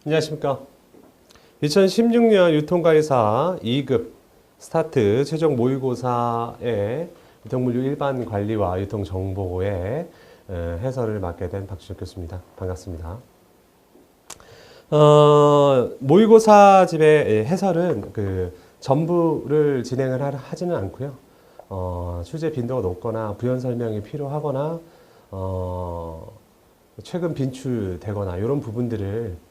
안녕하십니까. 2016년 유통가이사 2급 스타트 최종 모의고사의 유통물류 일반 관리와 유통 정보의 해설을 맡게 된 박준혁 교수입니다. 반갑습니다. 모의고사 집의 해설은 전부를 진행을 하지는 않고요. 출제 빈도가 높거나 부연 설명이 필요하거나 최근 빈출되거나 이런 부분들을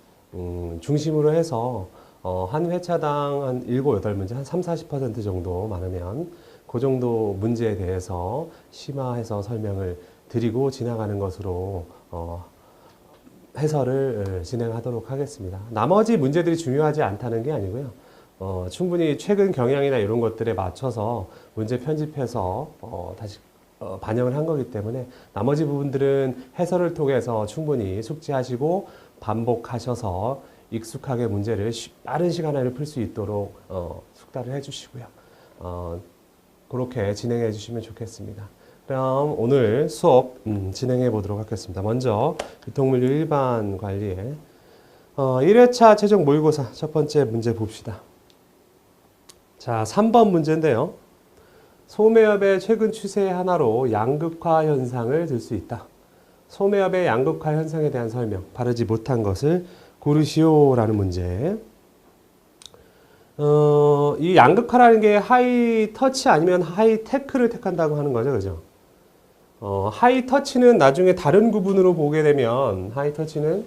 중심으로 해서 한 회차당 한 7, 8문제, 한 3, 40% 정도 많으면 그 정도 문제에 대해서 심화해서 설명을 드리고 지나가는 것으로 해설을 진행하도록 하겠습니다. 나머지 문제들이 중요하지 않다는 게 아니고요. 충분히 최근 경향이나 이런 것들에 맞춰서 문제 편집해서 다시 반영을 한 거기 때문에 나머지 부분들은 해설을 통해서 충분히 숙지하시고 반복하셔서 익숙하게 문제를 빠른 시간 안에 풀 수 있도록 숙달을 해주시고요. 그렇게 진행해 주시면 좋겠습니다. 그럼 오늘 수업 진행해 보도록 하겠습니다. 먼저 유통물류 일반 관리의 1회차 최종 모의고사 첫 번째 문제 봅시다. 자, 3번 문제인데요. 소매업의 최근 추세 하나로 양극화 현상을 들 수 있다. 소매업의 양극화 현상에 대한 설명, 바르지 못한 것을 고르시오라는 문제. 이 양극화라는 게 하이 터치 아니면 하이 테크를 택한다고 하는 거죠, 그죠? 하이 터치는 나중에 다른 구분으로 보게 되면 하이 터치는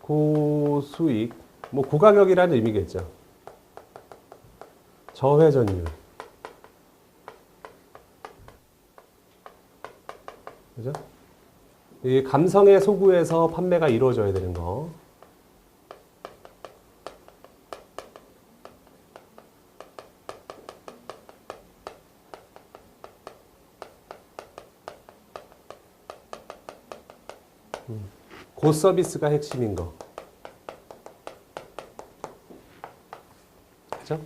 고수익, 고가격이라는 의미겠죠. 저회전율. 그죠? 이 감성의 소구에서 판매가 이루어져야 되는 거. 고서비스가 핵심인 거. 그죠?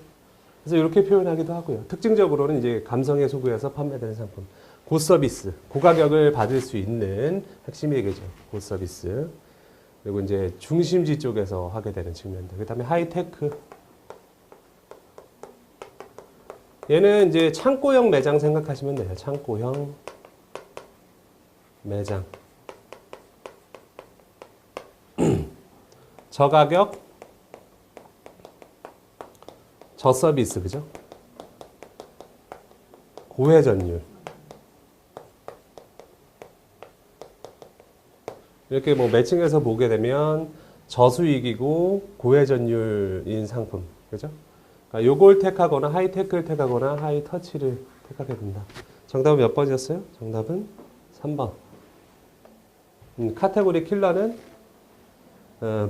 그래서 이렇게 표현하기도 하고요. 특징적으로는 이제 감성의 소구에서 판매되는 상품. 고서비스, 고가격을 받을 수 있는 핵심 얘기죠. 고서비스. 그리고 이제 중심지 쪽에서 하게 되는 측면들. 그 다음에 하이테크. 얘는 이제 창고형 매장 생각하시면 돼요. 창고형 매장. 저가격, 저서비스, 그죠? 고회전율. 이렇게 매칭해서 보게 되면 저수익이고 고회전율인 상품, 그죠? 그러니까 요걸 택하거나 하이테크를 택하거나 하이터치를 택하게 된다. 정답은 몇 번이었어요? 정답은 3번. 카테고리 킬러는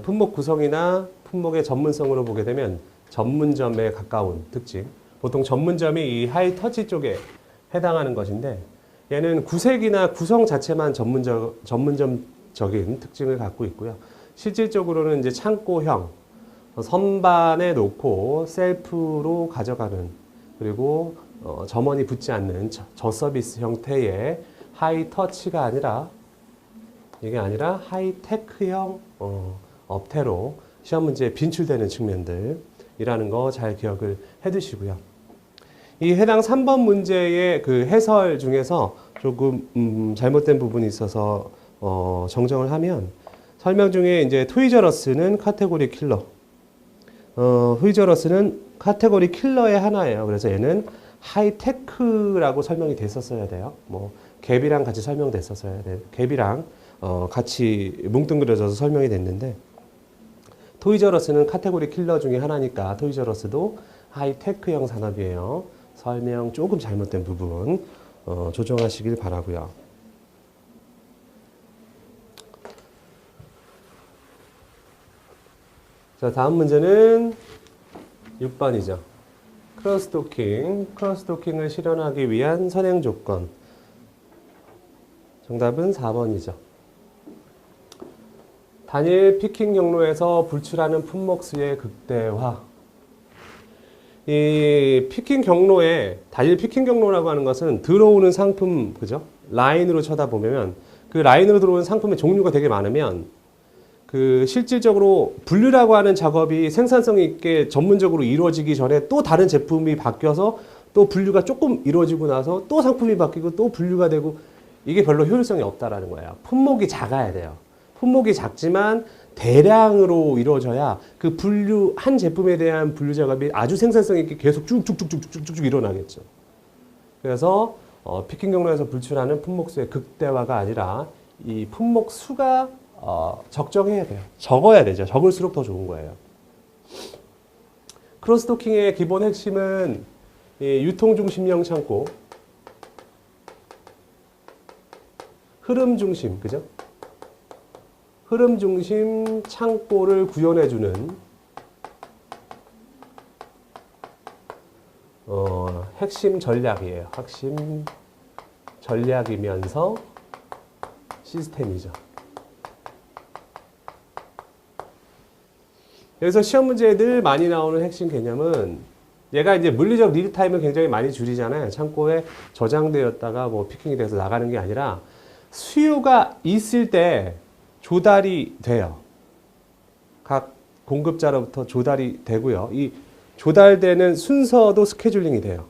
품목 구성이나 품목의 전문성으로 보게 되면 전문점에 가까운 특징. 보통 전문점이 이 하이터치 쪽에 해당하는 것인데 얘는 구색이나 구성 자체만 전문점적인 특징을 갖고 있고요. 실질적으로는 이제 창고형, 선반에 놓고 셀프로 가져가는 그리고 점원이 붙지 않는 저서비스 형태의 하이터치가 아니라 이게 아니라 하이테크형 업태로 시험 문제에 빈출되는 측면들이라는 거 잘 기억을 해두시고요. 이 해당 3번 문제의 그 해설 중에서 조금 잘못된 부분이 있어서 정정을 하면 설명 중에 이제 토이저러스는 카테고리 킬러, 토이저러스는 카테고리 킬러의 하나예요. 그래서 얘는 하이테크라고 설명이 됐었어야 돼요. 갭이랑 같이 설명됐었어야 돼요. 갭이랑 같이 뭉뚱그려져서 설명이 됐는데 토이저러스는 카테고리 킬러 중에 하나니까 토이저러스도 하이테크형 산업이에요. 설명 조금 잘못된 부분 조정하시길 바라고요. 자, 다음 문제는 6번이죠. 크로스도킹을 실현하기 위한 선행 조건. 정답은 4번이죠. 단일 피킹 경로에서 불출하는 품목 수의 극대화. 이 피킹 경로에 단일 피킹 경로라고 하는 것은 들어오는 상품, 그죠? 라인으로 쳐다보면 그 라인으로 들어오는 상품의 종류가 되게 많으면 그 실질적으로 분류라고 하는 작업이 생산성 있게 전문적으로 이루어지기 전에 또 다른 제품이 바뀌어서 또 분류가 조금 이루어지고 나서 또 상품이 바뀌고 또 분류가 되고 이게 별로 효율성이 없다라는 거예요. 품목이 작아야 돼요. 품목이 작지만 대량으로 이루어져야 그 분류, 한 제품에 대한 분류 작업이 아주 생산성 있게 계속 쭉쭉쭉쭉쭉쭉 일어나겠죠. 그래서 피킹 경로에서 불출하는 품목 수의 극대화가 아니라 이 품목 수가 적정해야 돼요. 적어야 되죠. 적을수록 더 좋은 거예요. 크로스토킹의 기본 핵심은 이 유통 중심형 창고, 흐름 중심, 그죠? 흐름 중심 창고를 구현해주는 핵심 전략이에요. 핵심 전략이면서 시스템이죠. 여기서 시험 문제에 늘 많이 나오는 핵심 개념은 얘가 이제 물리적 리드 타임을 굉장히 많이 줄이잖아요. 창고에 저장되었다가 뭐 피킹이 돼서 나가는 게 아니라 수요가 있을 때 조달이 돼요. 각 공급자로부터 조달이 되고요. 이 조달되는 순서도 스케줄링이 돼요.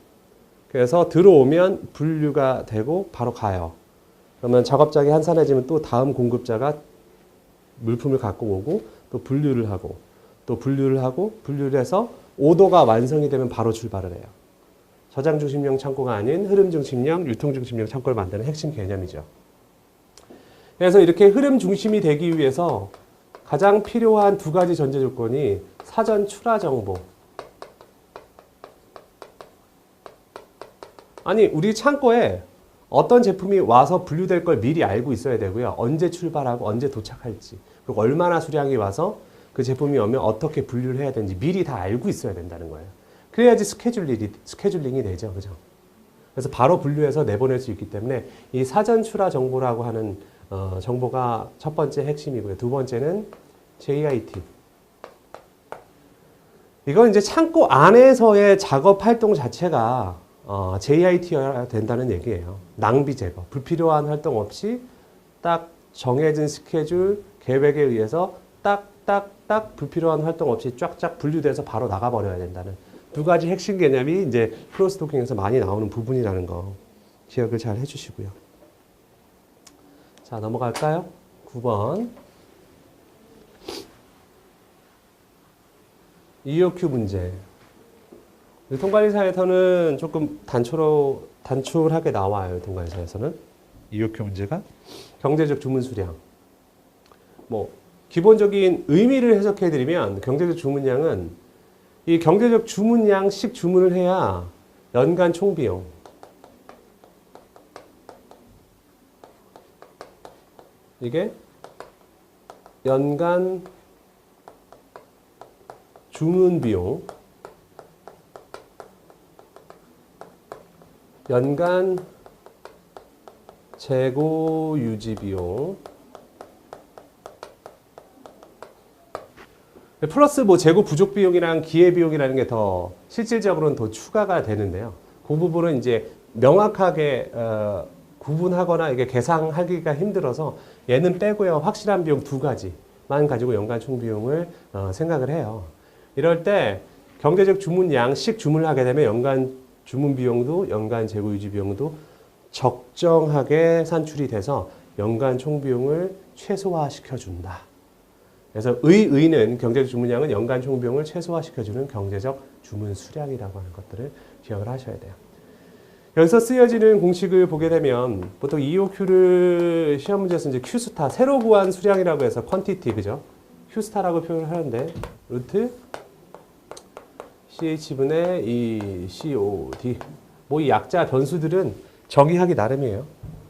그래서 들어오면 분류가 되고 바로 가요. 그러면 작업장이 한산해지면 또 다음 공급자가 물품을 갖고 오고 또 분류를 하고 또 분류를 하고 분류를 해서 오더가 완성이 되면 바로 출발을 해요. 저장 중심형 창고가 아닌 흐름 중심형, 유통 중심형 창고를 만드는 핵심 개념이죠. 그래서 이렇게 흐름 중심이 되기 위해서 가장 필요한 두 가지 전제 조건이 사전 출하 정보. 아니, 우리 창고에 어떤 제품이 와서 분류될 걸 미리 알고 있어야 되고요. 언제 출발하고 언제 도착할지, 그리고 얼마나 수량이 와서 그 제품이 오면 어떻게 분류를 해야 되는지 미리 다 알고 있어야 된다는 거예요. 그래야지 스케줄링이 되죠. 그죠? 그래서 바로 분류해서 내보낼 수 있기 때문에 이 사전 출하 정보라고 하는 정보가 첫 번째 핵심이고요. 두 번째는 JIT. 이건 이제 창고 안에서의 작업 활동 자체가 JIT여야 된다는 얘기예요. 낭비 제거. 불필요한 활동 없이 딱 정해진 스케줄, 계획에 의해서 딱 불필요한 활동 없이 쫙쫙 분류돼서 바로 나가버려야 된다는 두 가지 핵심 개념이 이제 크로스토킹에서 많이 나오는 부분이라는 거 기억을 잘 해주시고요. 자, 넘어갈까요? 9번. EOQ 문제. 유통관리사에서는 조금 단출하게 나와요. 유통관리사에서는. EOQ 문제가? 경제적 주문 수량. 뭐, 기본적인 의미를 해석해드리면 경제적 주문량은 이 경제적 주문량씩 주문을 해야 연간 총비용. 이게 연간 주문 비용, 연간 재고 유지 비용, 플러스 뭐 재고 부족 비용이랑 기회 비용이라는 게 더 실질적으로는 더 추가가 되는데요. 그 부분은 이제 명확하게 구분하거나 이게 계산하기가 힘들어서 얘는 빼고요. 확실한 비용 두 가지만 가지고 연간 총 비용을 생각을 해요. 이럴 때 경제적 주문량씩 주문을 하게 되면 연간 주문 비용도 연간 재고 유지 비용도 적정하게 산출이 돼서 연간 총 비용을 최소화시켜 준다. 그래서 의는 경제적 주문량은 연간 총 비용을 최소화시켜주는 경제적 주문 수량이라고 하는 것들을 기억을 하셔야 돼요. 여기서 쓰여지는 공식을 보게 되면 보통 EOQ를 시험 문제에서 이제 Q스타, 새로 구한 수량이라고 해서 퀀티티, 그죠? Q스타라고 표현을 하는데 루트 CH분의 이 COD. 뭐 이 약자 변수들은 정의하기 나름이에요.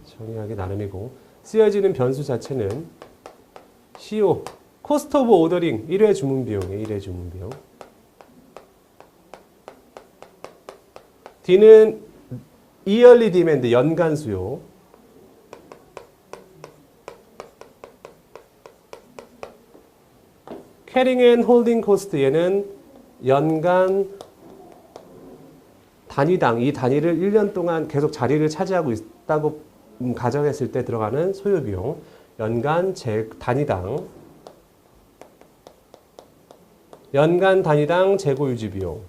정의하기 나름이고 쓰여지는 변수 자체는 CO, 코스트 오브 오더링, 1회 주문 비용이에요. 1회 주문 비용. D는 이얼리 디맨드, 연간 수요. 캐링 앤 홀딩 코스트, 얘는 연간 단위당 이 단위를 1년 동안 계속 자리를 차지하고 있다고 가정했을 때 들어가는 소요비용, 연간 단위당 재고유지비용.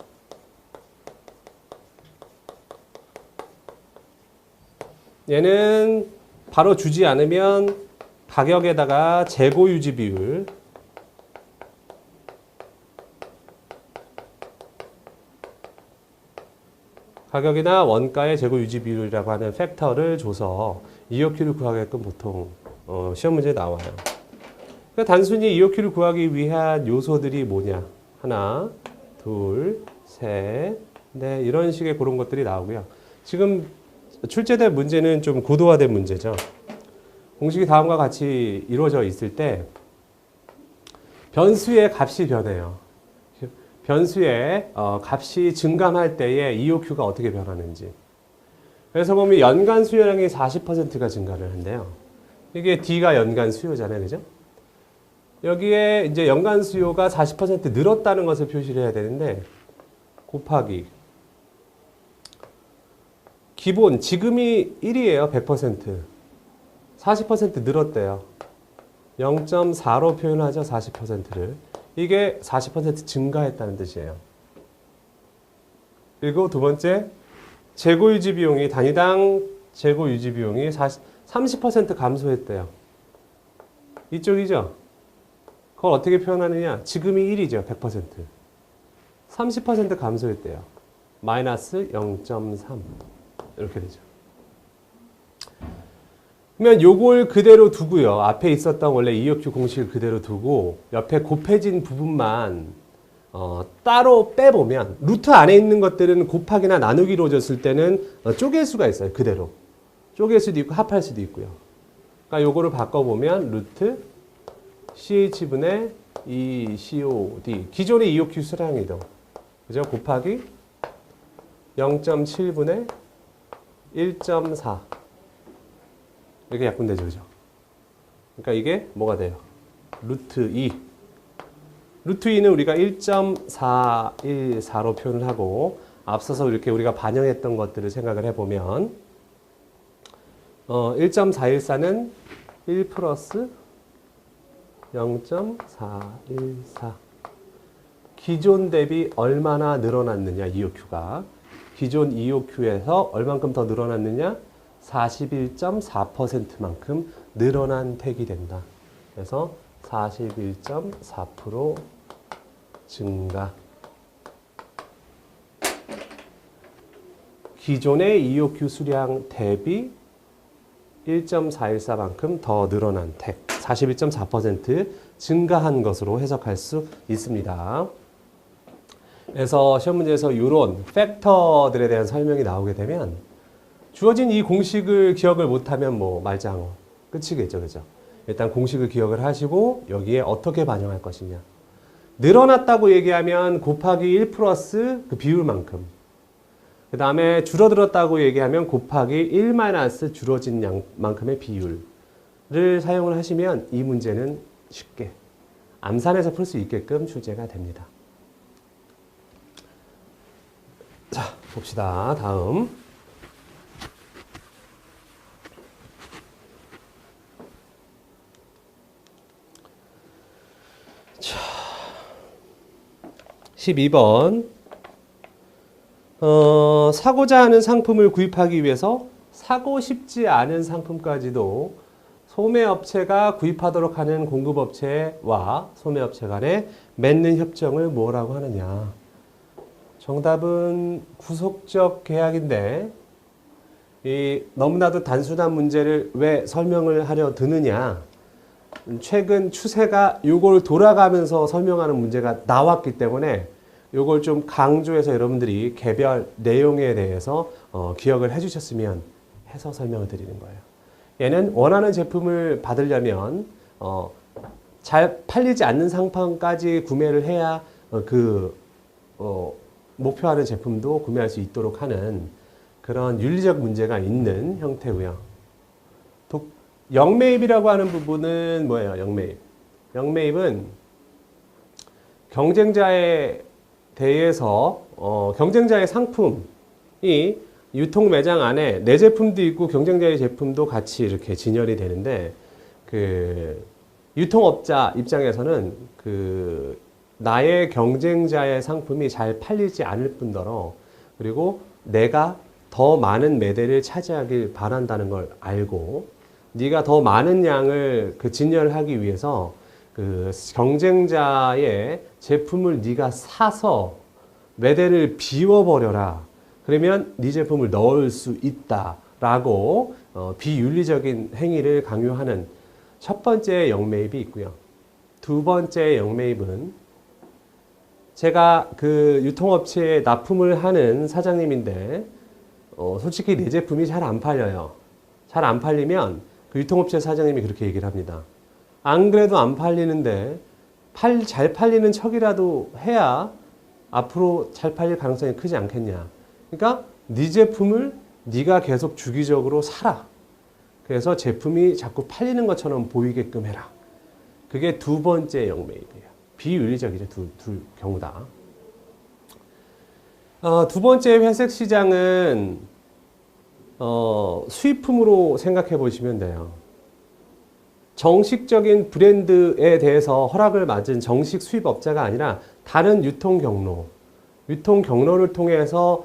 얘는 바로 주지 않으면 가격에다가 재고유지 비율, 가격이나 원가의 재고유지 비율이라고 하는 팩터를 줘서 EOQ를 구하게끔 보통 시험 문제에 나와요. 그러니까 단순히 EOQ를 구하기 위한 요소들이 뭐냐? 하나, 둘, 셋, 넷 이런 식의 그런 것들이 나오고요. 지금 출제된 문제는 좀 고도화된 문제죠. 공식이 다음과 같이 이루어져 있을 때 변수의 값이 변해요. 변수의 값이 증감할 때에 EOQ가 어떻게 변하는지. 그래서 보면 연간 수요량이 40%가 증가를 한대요. 이게 D가 연간 수요잖아요. 그죠? 여기에 이제 연간 수요가 40% 늘었다는 것을 표시를 해야 되는데 곱하기 기본 지금이 1이에요. 100%. 40% 늘었대요. 0.4로 표현하죠. 40%를. 이게 40% 증가했다는 뜻이에요. 그리고 두 번째, 재고유지 비용이 단위당 재고유지 비용이 30% 감소했대요. 이쪽이죠. 그걸 어떻게 표현하느냐? 지금이 1이죠. 100%. 30% 감소했대요. 마이너스 0.3 이렇게 되죠. 그러면 요걸 그대로 두고요. 앞에 있었던 원래 EOQ 공식을 그대로 두고 옆에 곱해진 부분만 따로 빼보면 루트 안에 있는 것들은 곱하기나 나누기로 이루어졌을 때는 쪼갤 수가 있어요. 그대로. 쪼갤 수도 있고 합할 수도 있고요. 그러니까 요거를 바꿔보면 루트 CH분의 ECOD 기존의 EOQ 수량이죠. 그죠? 곱하기 0.7분의 1.4 이렇게 약분되죠. 그죠? 그러니까 이게 뭐가 돼요? 루트 2. 루트 2는 우리가 1.414로 표현을 하고 앞서서 이렇게 우리가 반영했던 것들을 생각을 해보면 1.414는 1 플러스 0.414 기존 대비 얼마나 늘어났느냐 EOQ가 기존 EOQ에서 얼만큼 더 늘어났느냐 41.4%만큼 늘어난 택이 된다. 그래서 41.4% 증가. 기존의 EOQ 수량 대비 1.414만큼 더 늘어난 택. 41.4% 증가한 것으로 해석할 수 있습니다. 그래서 시험 문제에서 이런 팩터들에 대한 설명이 나오게 되면 주어진 이 공식을 기억을 못하면 뭐 말짱 끝이겠죠. 그죠? 일단 공식을 기억을 하시고 여기에 어떻게 반영할 것이냐. 늘어났다고 얘기하면 곱하기 1 플러스 그 비율만큼. 그 다음에 줄어들었다고 얘기하면 곱하기 1 마이너스 줄어진 양만큼의 비율을 사용을 하시면 이 문제는 쉽게 암산해서 풀 수 있게끔 출제가 됩니다. 자, 봅시다. 다음. 자, 12번. 사고자 하는 상품을 구입하기 위해서 사고 싶지 않은 상품까지도 소매업체가 구입하도록 하는 공급업체와 소매업체 간에 맺는 협정을 뭐라고 하느냐. 정답은 구속적 계약인데 너무나도 단순한 문제를 왜 설명을 하려 드느냐. 최근 추세가 요걸 돌아가면서 설명하는 문제가 나왔기 때문에 요걸 좀 강조해서 여러분들이 개별 내용에 대해서 기억을 해주셨으면 해서 설명을 드리는 거예요. 얘는 원하는 제품을 받으려면 잘 팔리지 않는 상품까지 구매를 해야 목표하는 제품도 구매할 수 있도록 하는 그런 윤리적 문제가 있는 형태고요. 역매입이라고 하는 부분은 뭐예요? 역매입. 역매입은 경쟁자에 대해서 경쟁자의 상품 이 유통 매장 안에 내 제품도 있고 경쟁자의 제품도 같이 이렇게 진열이 되는데 그 유통업자 입장에서는 그 나의 경쟁자의 상품이 잘 팔리지 않을 뿐더러 그리고 내가 더 많은 매대를 차지하길 바란다는 걸 알고 네가 더 많은 양을 그 진열하기 위해서 그 경쟁자의 제품을 네가 사서 매대를 비워버려라. 그러면 네 제품을 넣을 수 있다라고 비윤리적인 행위를 강요하는 첫 번째 영매입이 있고요. 두 번째 영매입은 제가 그 유통업체에 납품을 하는 사장님인데 솔직히 내 제품이 잘 안 팔려요. 잘 안 팔리면 그 유통업체 사장님이 그렇게 얘기를 합니다. 안 그래도 안 팔리는데 잘 팔리는 척이라도 해야 앞으로 잘 팔릴 가능성이 크지 않겠냐. 그러니까 네 제품을 네가 계속 주기적으로 사라. 그래서 제품이 자꾸 팔리는 것처럼 보이게끔 해라. 그게 두 번째 영매입이에요. 비윤리적이죠. 둘 경우 다. 두 번째 회색 시장은 수입품으로 생각해 보시면 돼요. 정식적인 브랜드에 대해서 허락을 받은 정식 수입업자가 아니라 다른 유통 경로를 통해서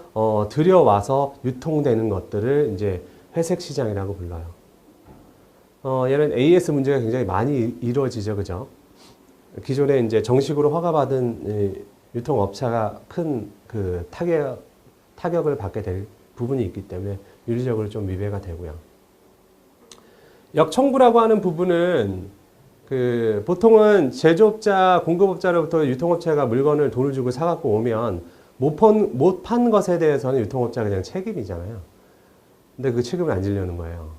들여와서 유통되는 것들을 이제 회색 시장이라고 불러요. 얘는 AS 문제가 굉장히 많이 이루어지죠, 그죠? 기존에 이제 정식으로 허가받은 유통업체가 큰 그 타격을 받게 될 부분이 있기 때문에 윤리적으로 좀 위배가 되고요. 역청구라고 하는 부분은 그 보통은 제조업자, 공급업자로부터 유통업체가 물건을 돈을 주고 사갖고 오면 못 판 것에 대해서는 유통업자가 그냥 책임이잖아요. 근데 그 책임을 안 지려는 거예요.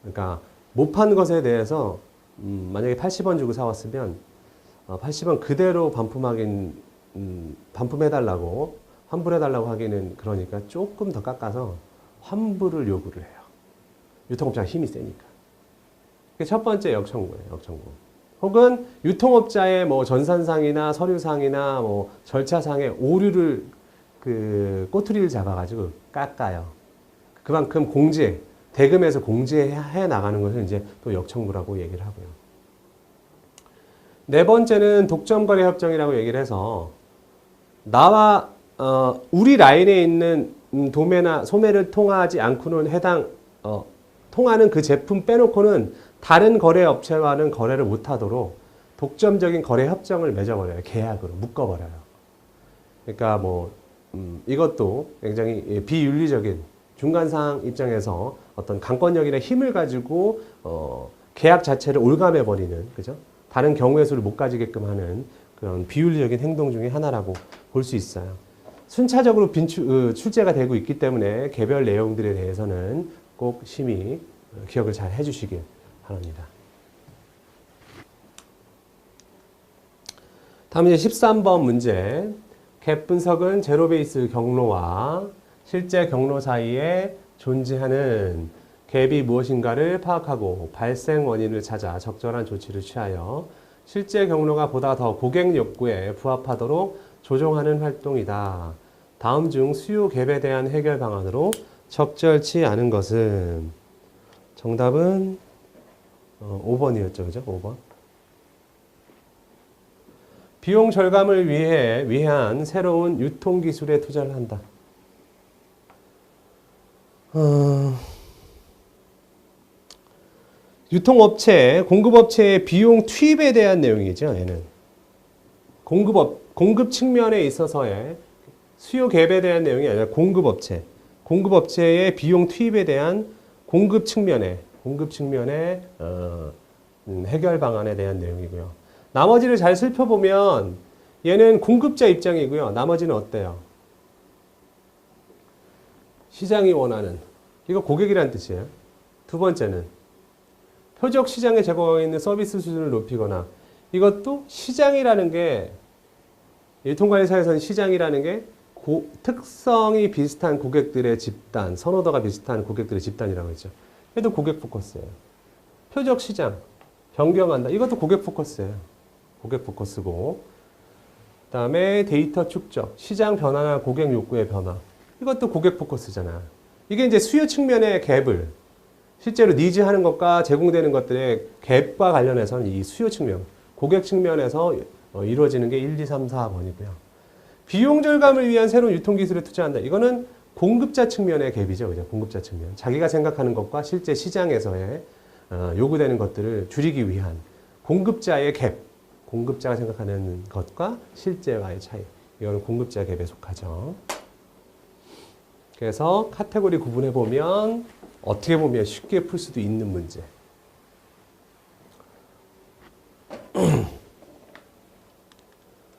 그러니까 못 판 것에 대해서 만약에 80원 주고 사왔으면 80원 그대로 반품해달라고 환불해달라고 하기는 그러니까 조금 더 깎아서 환불을 요구를 해요. 유통업자가 힘이 세니까. 그게 첫 번째 역청구예요. 역청구. 혹은 유통업자의 뭐 전산상이나 서류상이나 뭐 절차상의 오류를 그 꼬투리를 잡아가지고 깎아요. 그만큼 대금에서 공제해 나가는 것을 이제 또 역청구라고 얘기를 하고요. 네 번째는 독점거래협정이라고 얘기를 해서 나와 우리 라인에 있는 도매나 소매를 통하지 않고는 통하는 그 제품 빼놓고는 다른 거래업체와는 거래를 못하도록 독점적인 거래협정을 맺어버려요. 계약으로 묶어버려요. 그러니까 뭐 이것도 굉장히 비윤리적인 중간상 입장에서 어떤 강권력이나 힘을 가지고 계약 자체를 올감해버리는, 그죠? 다른 경우의 수를 못 가지게끔 하는 그런 비윤리적인 행동 중에 하나라고 볼 수 있어요. 순차적으로 출제가 되고 있기 때문에 개별 내용들에 대해서는 꼭 심히 기억을 잘 해주시길 바랍니다. 다음 이제 13번 문제. 갭 분석은 제로 베이스 경로와 실제 경로 사이에 존재하는 갭이 무엇인가를 파악하고 발생 원인을 찾아 적절한 조치를 취하여 실제 경로가 보다 더 고객 욕구에 부합하도록 조정하는 활동이다. 다음 중 수요 갭에 대한 해결 방안으로 적절치 않은 것은 정답은 5번이었죠. 그죠? 5번. 비용 절감을 위한 새로운 유통기술에 투자를 한다. 유통업체, 공급업체의 비용 투입에 대한 내용이죠. 얘는. 공급 측면에 있어서의 수요 갭에 대한 내용이 아니라 공급업체의 비용 투입에 대한 공급 측면의 해결 방안에 대한 내용이고요. 나머지를 잘 살펴보면 얘는 공급자 입장이고요. 나머지는 어때요? 시장이 원하는, 이거 고객이란 뜻이에요. 두 번째는 표적 시장에 제공하고 있는 서비스 수준을 높이거나, 이것도 시장이라는 게, 유통관리사에서는 시장이라는 게 특성이 비슷한 고객들의 집단, 선호도가 비슷한 고객들의 집단이라고 했죠. 얘도 고객 포커스예요. 표적 시장, 변경한다. 이것도 고객 포커스예요. 고객 포커스고. 그 다음에 데이터 축적, 시장 변화나 고객 욕구의 변화. 이것도 고객 포커스잖아. 이게 이제 수요 측면의 갭을 실제로 니즈 하는 것과 제공되는 것들의 갭과 관련해서는 이 수요 측면, 고객 측면에서 이루어지는 게 1, 2, 3, 4번이고요. 비용 절감을 위한 새로운 유통기술에 투자한다. 이거는 공급자 측면의 갭이죠. 그죠? 공급자 측면. 자기가 생각하는 것과 실제 시장에서의 요구되는 것들을 줄이기 위한 공급자의 갭. 공급자가 생각하는 것과 실제와의 차이. 이거는 공급자 갭에 속하죠. 그래서 카테고리 구분해 보면 어떻게 보면 쉽게 풀 수도 있는 문제.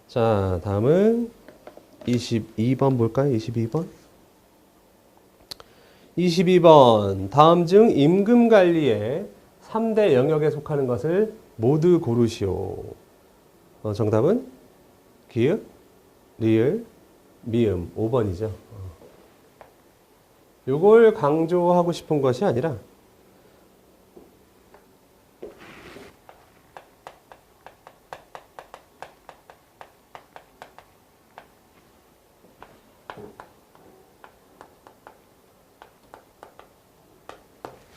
자, 다음은 22번 볼까요? 22번. 22번. 다음 중 임금 관리의 3대 영역에 속하는 것을 모두 고르시오. 정답은 기읍, 리을, 미음. 5번이죠. 요걸 강조하고 싶은 것이 아니라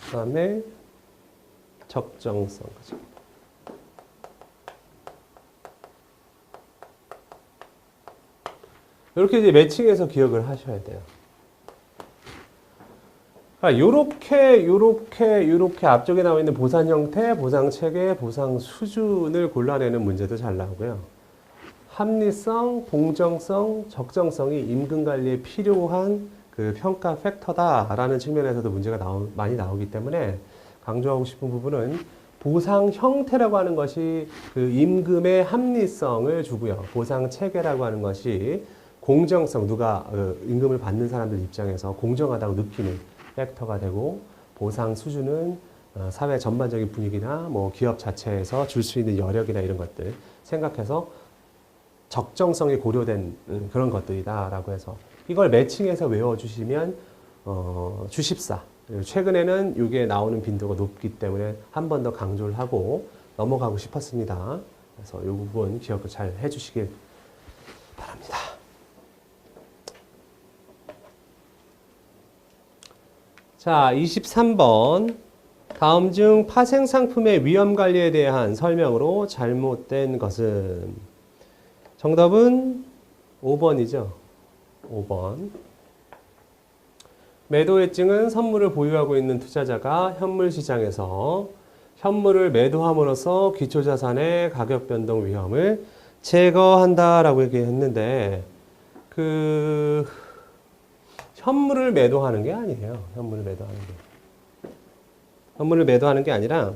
그다음에 적정성. 그죠? 이렇게 이제 매칭해서 기억을 하셔야 돼요. 요렇게 앞쪽에 나와 있는 보상 형태, 보상 체계, 보상 수준을 골라내는 문제도 잘 나오고요. 합리성, 공정성, 적정성이 임금 관리에 필요한 그 평가 팩터다라는 측면에서도 문제가 많이 나오기 때문에 강조하고 싶은 부분은 보상 형태라고 하는 것이 그 임금의 합리성을 주고요. 보상 체계라고 하는 것이 공정성, 누가 임금을 받는 사람들 입장에서 공정하다고 느끼는 팩터가 되고, 보상 수준은 사회 전반적인 분위기나 뭐 기업 자체에서 줄 수 있는 여력이나 이런 것들 생각해서 적정성이 고려된 그런 것들이다라고 해서 이걸 매칭해서 외워주시면 주십사. 최근에는 이게 나오는 빈도가 높기 때문에 한 번 더 강조를 하고 넘어가고 싶었습니다. 그래서 이 부분 기억을 잘 해주시길 바랍니다. 자, 23번. 다음 중 파생 상품의 위험 관리에 대한 설명으로 잘못된 것은? 정답은 5번이죠. 5번. 매도 해증은 선물을 보유하고 있는 투자자가 현물 시장에서 현물을 매도함으로써 기초자산의 가격 변동 위험을 제거한다라고 얘기했는데, 현물을 매도하는 게 아니에요. 현물을 매도하는 게 아니라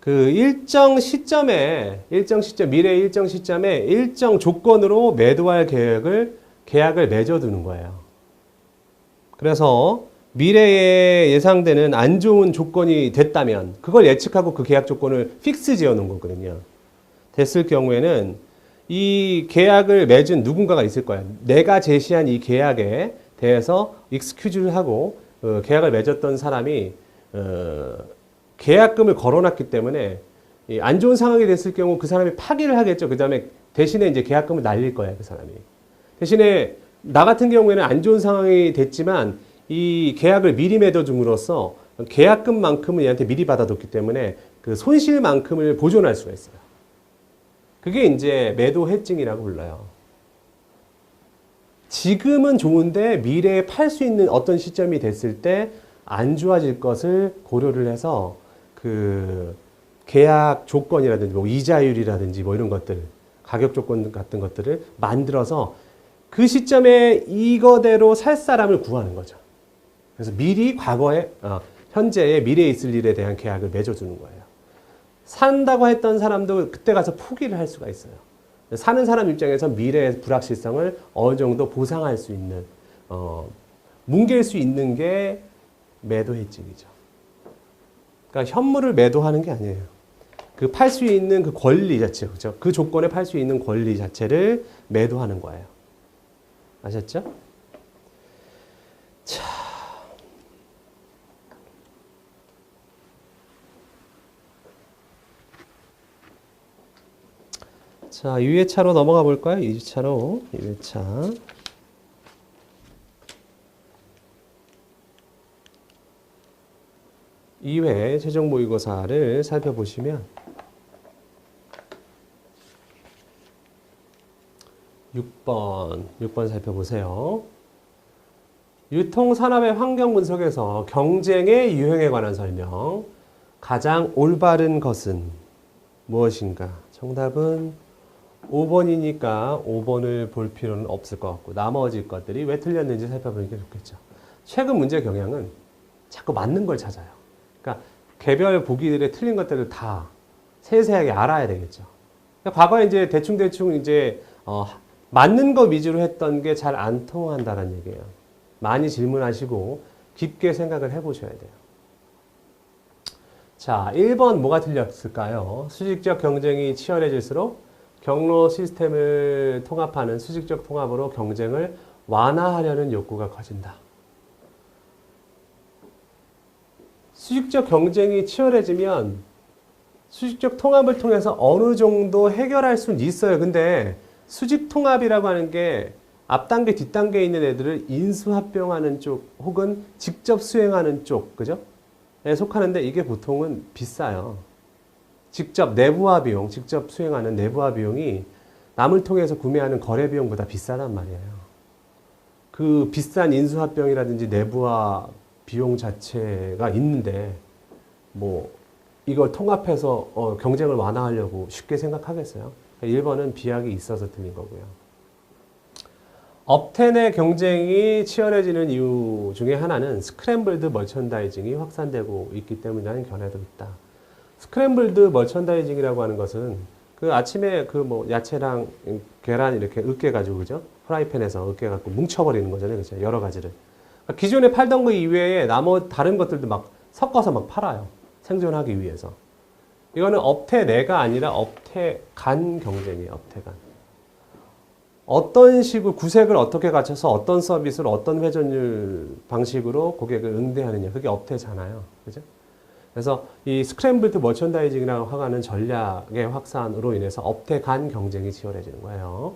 일정 시점에 미래의 일정 시점에 일정 조건으로 매도할 계약을 맺어두는 거예요. 그래서 미래에 예상되는 안 좋은 조건이 됐다면 그걸 예측하고 그 계약 조건을 픽스 지어 놓은 거거든요. 됐을 경우에는 이 계약을 맺은 누군가가 있을 거예요. 내가 제시한 이 계약에 대해서 익스큐즈를 하고 계약을 맺었던 사람이 계약금을 걸어놨기 때문에 안 좋은 상황이 됐을 경우 그 사람이 파기를 하겠죠. 그 다음에 대신에 이제 계약금을 날릴 거예요. 그 사람이. 대신에 나 같은 경우에는 안 좋은 상황이 됐지만 이 계약을 미리 맺어줌으로써 계약금만큼은 얘한테 미리 받아뒀기 때문에 그 손실만큼을 보존할 수가 있어요. 그게 이제 매도 해증이라고 불러요. 지금은 좋은데 미래에 팔 수 있는 어떤 시점이 됐을 때 안 좋아질 것을 고려를 해서 그 계약 조건이라든지 뭐 이자율이라든지 뭐 이런 것들, 가격 조건 같은 것들을 만들어서 그 시점에 이거대로 살 사람을 구하는 거죠. 그래서 미리 현재에 미래에 있을 일에 대한 계약을 맺어주는 거예요. 산다고 했던 사람도 그때 가서 포기를 할 수가 있어요. 사는 사람 입장에서 미래의 불확실성을 어느 정도 보상할 수 있는, 뭉갤 수 있는 게 매도 해증이죠. 그러니까 현물을 매도하는 게 아니에요. 그 팔 수 있는 그 권리 자체, 그죠? 그 조건에 팔 수 있는 권리 자체를 매도하는 거예요. 아셨죠? 자, 2회차로 넘어가 볼까요? 2차로. 2회차. 2회 최종 모의고사를 살펴보시면 6번 살펴보세요. 유통산업의 환경 분석에서 경쟁의 유형에 관한 설명. 가장 올바른 것은 무엇인가? 정답은 5번이니까 5번을 볼 필요는 없을 것 같고 나머지 것들이 왜 틀렸는지 살펴보는 게 좋겠죠. 최근 문제 경향은 자꾸 맞는 걸 찾아요. 그러니까 개별 보기들의 틀린 것들을 다 세세하게 알아야 되겠죠. 그러니까 과거에 이제 대충 이제 맞는 거 위주로 했던 게 잘 안 통한다는 얘기예요. 많이 질문하시고 깊게 생각을 해보셔야 돼요. 자, 1번 뭐가 틀렸을까요? 수직적 경쟁이 치열해질수록 경로 시스템을 통합하는 수직적 통합으로 경쟁을 완화하려는 욕구가 커진다. 수직적 경쟁이 치열해지면 수직적 통합을 통해서 어느 정도 해결할 수는 있어요. 근데 수직 통합이라고 하는 게 앞단계, 뒷단계에 있는 애들을 인수합병하는 쪽 혹은 직접 수행하는 쪽, 그죠? 에 속하는데 이게 보통은 비싸요. 직접 내부화 비용, 직접 수행하는 내부화 비용이 남을 통해서 구매하는 거래 비용보다 비싸단 말이에요. 그 비싼 인수합병이라든지 내부화 비용 자체가 있는데 뭐 이걸 통합해서 경쟁을 완화하려고 쉽게 생각하겠어요? 1번은 비약이 있어서 틀린 거고요. 업텐 내 경쟁이 치열해지는 이유 중에 하나는 스크램블드 머천다이징이 확산되고 있기 때문이라는 견해도 있다. 스크램블드 머천다이징이라고 하는 것은 그 아침에 그 뭐 야채랑 계란 이렇게 으깨가지고 그죠? 프라이팬에서 으깨갖고 뭉쳐버리는 거잖아요. 그죠? 여러 가지를. 그러니까 기존에 팔던 거 이외에 다른 것들도 막 섞어서 막 팔아요. 생존하기 위해서. 이거는 업태 내가 아니라 업태 간 경쟁이에요. 업태 간. 어떤 식으로 구색을 어떻게 갖춰서 어떤 서비스를 어떤 회전율 방식으로 고객을 응대하느냐. 그게 업태잖아요. 그죠? 그래서 이 스크램블드 머천다이징이라고 하는 전략의 확산으로 인해서 업태 간 경쟁이 치열해지는 거예요.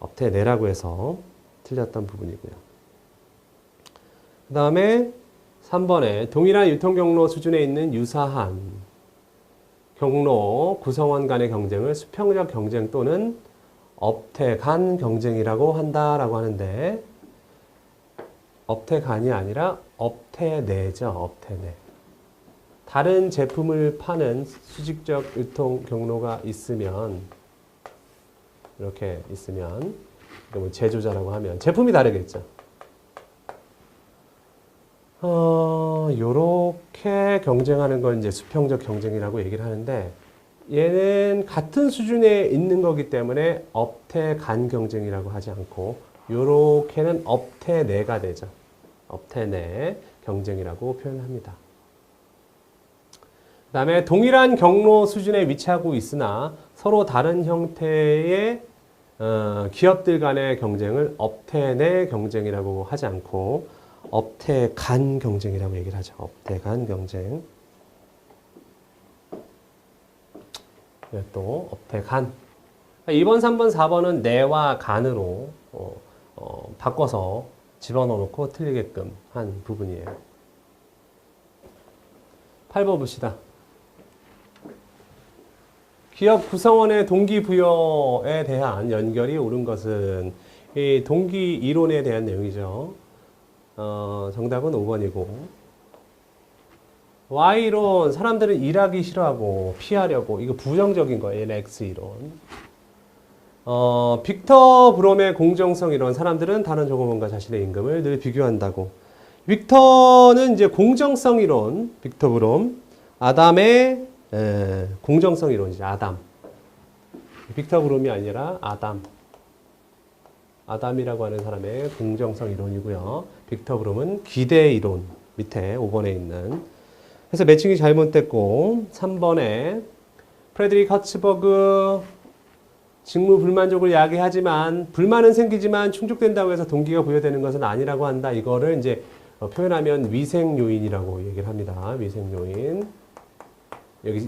업태 내라고 해서 틀렸던 부분이고요. 그 다음에 3번에 동일한 유통 경로 수준에 있는 유사한 경로 구성원 간의 경쟁을 수평적 경쟁 또는 업태 간 경쟁이라고 한다라고 하는데 업태 간이 아니라 업태 내죠. 업태 내. 다른 제품을 파는 수직적 유통 경로가 있으면 이렇게 있으면 뭐 제조자라고 하면 제품이 다르겠죠. 요렇게 경쟁하는 걸 이제 수평적 경쟁이라고 얘기를 하는데 얘는 같은 수준에 있는 거기 때문에 업태 간 경쟁이라고 하지 않고 요렇게는 업태 내가 되죠. 업태 내 경쟁이라고 표현합니다. 그 다음에 동일한 경로 수준에 위치하고 있으나 서로 다른 형태의 기업들 간의 경쟁을 업태 내 경쟁이라고 하지 않고 업태 간 경쟁이라고 얘기를 하죠. 업태 간 경쟁. 또 업태 간. 2번, 3번, 4번은 내와 간으로 바꿔서 집어넣어 놓고 틀리게끔 한 부분이에요. 8번 봅시다. 기업 구성원의 동기부여에 대한 연결이 옳은 것은 이 동기 이론에 대한 내용이죠. 정답은 5번이고 Y이론 사람들은 일하기 싫어하고 피하려고 이거 부정적인 거예요. 얘는 X이론. 빅터 브롬의 공정성 이론 사람들은 다른 종업원과 자신의 임금을 늘 비교한다고. 빅터는 이제 공정성 이론 빅터 브롬 아담의 공정성 이론이죠. 아담. 빅터 브롬이 아니라 아담이라고 하는 사람의 공정성 이론이고요. 빅터 브롬은 기대 이론 밑에 5번에 있는. 그래서 매칭이 잘못됐고 3번에 프레드릭 허츠버그 직무 불만족을 야기하지만 불만은 생기지만 충족된다고 해서 동기가 부여되는 것은 아니라고 한다. 이거를 이제 표현하면 위생 요인이라고 얘기를 합니다. 위생 요인. 여기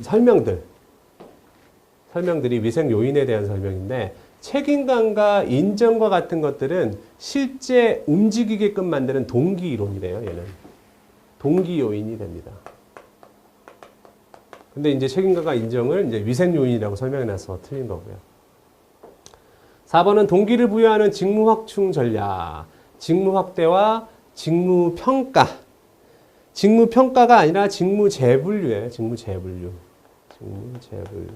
설명들이 위생 요인에 대한 설명인데 책임감과 인정과 같은 것들은 실제 움직이게끔 만드는 동기 이론이래요. 얘는 동기 요인이 됩니다. 근데 이제 책임가가 인정을 이제 위생 요인이라고 설명해놔서 틀린 거고요. 4번은 동기를 부여하는 직무 확충 전략. 직무 확대와 직무 평가. 직무 평가가 아니라 직무 재분류예요. 직무 재분류. 직무 재분류.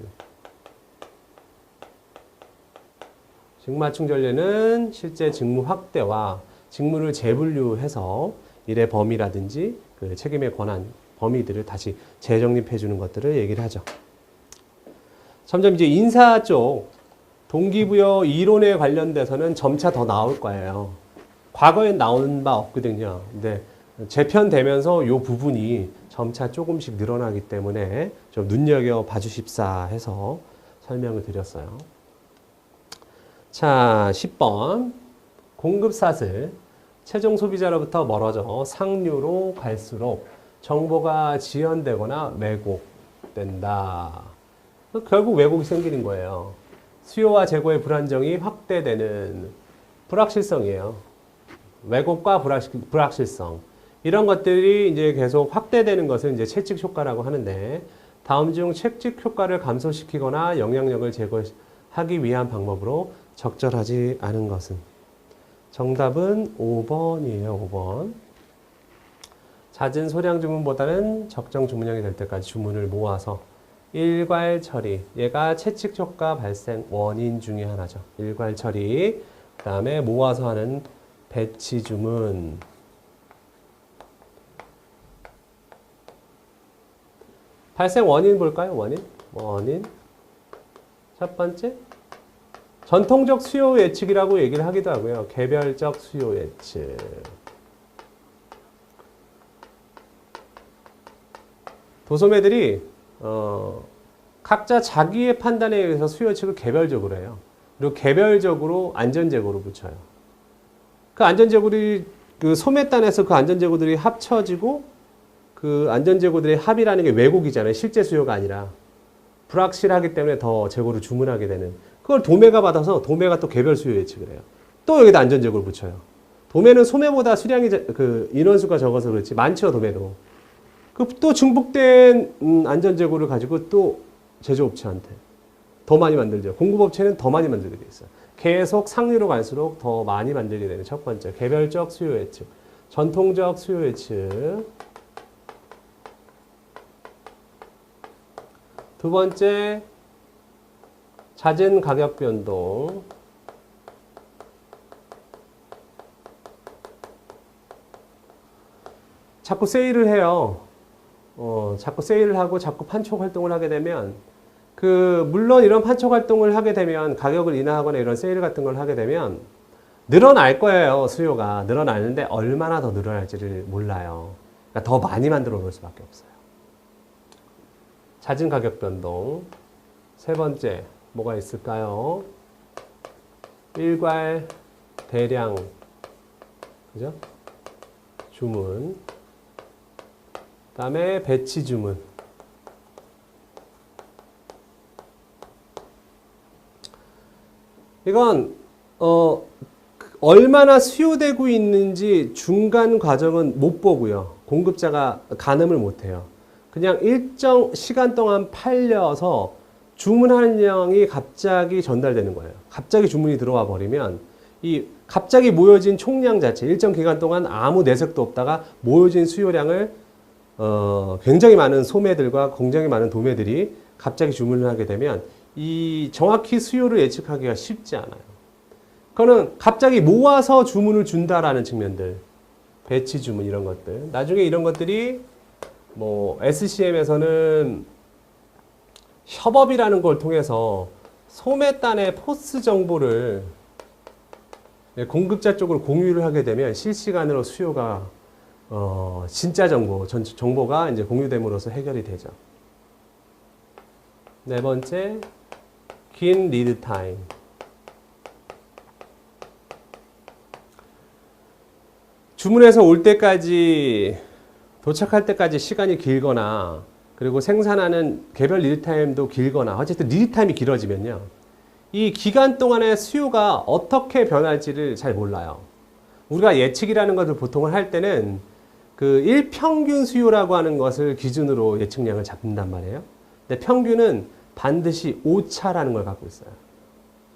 직무 확충 전략은 실제 직무 확대와 직무를 재분류해서 일의 범위라든지 그 책임의 권한, 범위들을 다시 재정립해 주는 것들을 얘기를 하죠. 점점 이제 인사 쪽 동기부여 이론에 관련돼서는 점차 더 나올 거예요. 과거엔 나온 바 없거든요. 근데 재편되면서 이 부분이 점차 조금씩 늘어나기 때문에 좀 눈여겨 봐주십사 해서 설명을 드렸어요. 자, 10번. 공급사슬. 최종 소비자로부터 멀어져 상류로 갈수록 정보가 지연되거나 왜곡된다. 결국 왜곡이 생기는 거예요. 수요와 재고의 불안정이 확대되는 불확실성이에요. 왜곡과 불확실성. 이런 것들이 이제 계속 확대되는 것을 이제 채찍 효과라고 하는데, 다음 중 채찍 효과를 감소시키거나 영향력을 제거하기 위한 방법으로 적절하지 않은 것은? 정답은 5번이에요. 5번. 잦은 소량 주문보다는 적정 주문량이 될 때까지 주문을 모아서 일괄 처리. 얘가 채찍 효과 발생 원인 중에 하나죠. 일괄 처리. 그 다음에 모아서 하는 배치 주문. 발생 원인 볼까요? 원인. 첫 번째. 전통적 수요 예측이라고 얘기를 하기도 하고요. 개별적 수요 예측. 도소매들이 각자 자기의 판단에 의해서 수요 예측을 개별적으로 해요. 그리고 개별적으로 안전재고로 붙여요. 그 안전재고들이 그 소매단에서 그 안전재고들이 합쳐지고 그 안전재고들의 합이라는 게 왜곡이잖아요. 실제 수요가 아니라. 불확실하기 때문에 더 재고를 주문하게 되는. 그걸 도매가 받아서 도매가 또 개별 수요 예측을 해요. 또 여기다 안전재고를 붙여요. 도매는 소매보다 수량이 그 인원수가 적어서 그렇지 많죠. 도매도. 그 또 증폭된 안전재고를 가지고 또 제조업체한테 더 많이 만들죠. 공급업체는 더 많이 만들게 돼 있어요. 계속 상류로 갈수록 더 많이 만들게 되는 첫 번째 개별적 수요 예측, 전통적 수요 예측. 두 번째 잦은 가격 변동. 자꾸 세일을 해요. 자꾸 세일을 하고 자꾸 판촉 활동을 하게 되면 물론 이런 판촉 활동을 하게 되면 가격을 인하하거나 이런 세일 같은 걸 하게 되면 늘어날 거예요. 수요가 늘어나는데 얼마나 더 늘어날지를 몰라요. 그러니까 더 많이 만들어 놓을 수밖에 없어요. 잦은 가격 변동. 세 번째 뭐가 있을까요? 일괄 대량 그죠? 주문. 그다음에 배치 주문. 이건 얼마나 수요되고 있는지 중간 과정은 못 보고요. 공급자가 가늠을 못 해요. 그냥 일정 시간 동안 팔려서 주문하는 양이 갑자기 전달되는 거예요. 갑자기 주문이 들어와 버리면 이 갑자기 모여진 총량 자체 일정 기간 동안 아무 내색도 없다가 모여진 수요량을 굉장히 많은 소매들과 굉장히 많은 도매들이 갑자기 주문을 하게 되면 이 정확히 수요를 예측하기가 쉽지 않아요. 그거는 갑자기 모아서 주문을 준다라는 측면들, 배치 주문 이런 것들. 나중에 이런 것들이 뭐 SCM에서는 협업이라는 걸 통해서 소매단의 포스 정보를 공급자 쪽으로 공유를 하게 되면 실시간으로 수요가 진짜 정보가 이제 공유됨으로써 해결이 되죠. 네 번째, 긴 리드 타임. 주문해서 올 때까지 도착할 때까지 시간이 길거나 그리고 생산하는 개별 리드 타임도 길거나 어쨌든 리드 타임이 길어지면요. 이 기간 동안의 수요가 어떻게 변할지를 잘 몰라요. 우리가 예측이라는 것을 보통 할 때는 그 일평균 수요라고 하는 것을 기준으로 예측량을 잡는단 말이에요. 근데 평균은 반드시 오차라는 걸 갖고 있어요.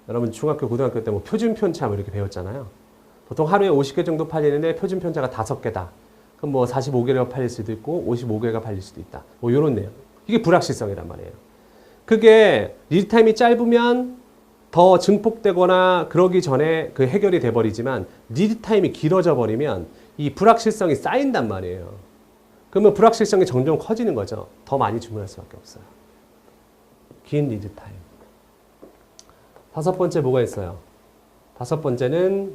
여러분 중학교, 고등학교 때 뭐 표준 편차 뭐 이렇게 배웠잖아요. 보통 하루에 50개 정도 팔리는데 표준 편차가 5개다. 그럼 뭐 45개가 팔릴 수도 있고 55개가 팔릴 수도 있다. 뭐 이런 내용. 이게 불확실성이란 말이에요. 그게 리드타임이 짧으면 더 증폭되거나 그러기 전에 그 해결이 돼버리지만 리드타임이 길어져 버리면 이 불확실성이 쌓인단 말이에요. 그러면 불확실성이 점점 커지는 거죠. 더 많이 주문할 수밖에 없어요. 긴 리드타임. 5번째 뭐가 있어요? 5번째는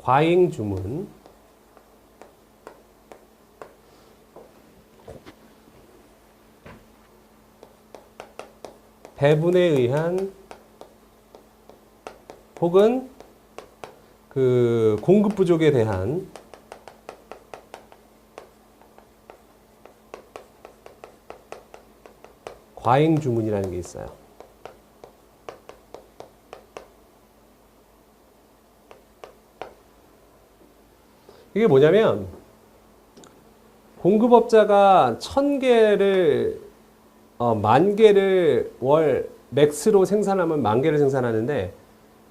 과잉 주문. 배분에 의한 혹은 그 공급 부족에 대한 과잉 주문이라는 게 있어요. 이게 뭐냐면 공급업자가 1000개를 10,000개를 월 맥스로 생산하면 10,000개를 생산하는데